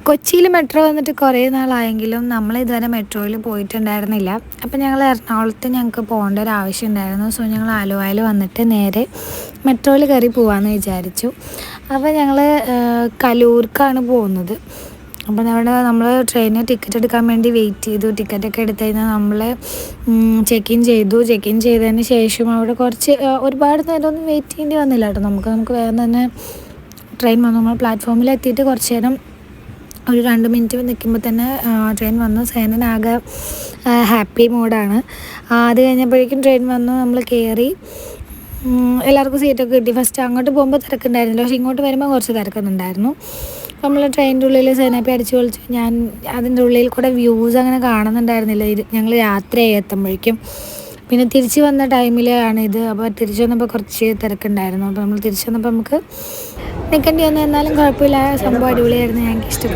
കൊച്ചിയിൽ മെട്രോ വന്നിട്ട് കുറേ നാളായെങ്കിലും നമ്മൾ ഇതുവരെ മെട്രോയിൽ പോയിട്ടുണ്ടായിരുന്നില്ല. അപ്പം ഞങ്ങൾ എറണാകുളത്ത് ഞങ്ങൾക്ക് പോകേണ്ട ഒരു ആവശ്യം ഉണ്ടായിരുന്നു. സോ ഞങ്ങൾ ആലുവയിൽ വന്നിട്ട് നേരെ മെട്രോയിൽ കയറി പോകാമെന്ന് വിചാരിച്ചു. അപ്പോൾ ഞങ്ങൾ കലൂർക്കാണ് പോകുന്നത്. അപ്പോൾ അവിടെ നമ്മൾ ട്രെയിന് ടിക്കറ്റ് എടുക്കാൻ വേണ്ടി വെയിറ്റ് ചെയ്തു. ടിക്കറ്റൊക്കെ എടുത്തു കഴിഞ്ഞാൽ നമ്മൾ ചെക്ക് ഇൻ ചെയ്തു. ചെക്ക് ഇൻ ചെയ്തതിന് ശേഷം അവിടെ കുറച്ച് ഒരുപാട് നേരമൊന്നും വെയിറ്റ് ചെയ്യേണ്ടി വന്നില്ല കേട്ടോ. നമുക്ക് വേഗം തന്നെ ട്രെയിൻ വന്നു. നമ്മൾ പ്ലാറ്റ്ഫോമിൽ എത്തിയിട്ട് കുറച്ച് നേരം ഒരു 2 മിനിറ്റ് നിൽക്കുമ്പോൾ തന്നെ ട്രെയിൻ വന്നു. സേനനാകെ ഹാപ്പി മൂഡാണ്. അത് കഴിഞ്ഞപ്പോഴേക്കും ട്രെയിൻ വന്നു, നമ്മൾ കയറി. എല്ലാവർക്കും സീറ്റൊക്കെ കിട്ടി. ഫസ്റ്റ് അങ്ങോട്ട് പോകുമ്പോൾ തിരക്കുണ്ടായിരുന്നില്ല, പക്ഷേ ഇങ്ങോട്ട് വരുമ്പോൾ കുറച്ച് തിരക്കുന്നുണ്ടായിരുന്നു. നമ്മൾ ട്രെയിനിൻ്റെ ഉള്ളിൽ സേനാപ്പി അടിച്ച് പൊളിച്ചു. ഞാൻ അതിൻ്റെ ഉള്ളിൽ കൂടെ വ്യൂസ് അങ്ങനെ കാണുന്നുണ്ടായിരുന്നില്ല ഞങ്ങൾ രാത്രിയായി എത്തുമ്പോഴേക്കും. പിന്നെ തിരിച്ച് വന്ന ടൈമിലാണിത്. അപ്പോൾ തിരിച്ച് വന്നപ്പോൾ കുറച്ച് തിരക്കുണ്ടായിരുന്നു. അപ്പോൾ നമ്മൾ തിരിച്ച് വന്നപ്പോൾ നമുക്ക് നിൽക്കേണ്ടി വന്നു. എന്നാലും കുഴപ്പമില്ല, സംഭവം അടിപൊളിയായിരുന്നു, ഞങ്ങൾക്ക് ഇഷ്ടപ്പെട്ടു.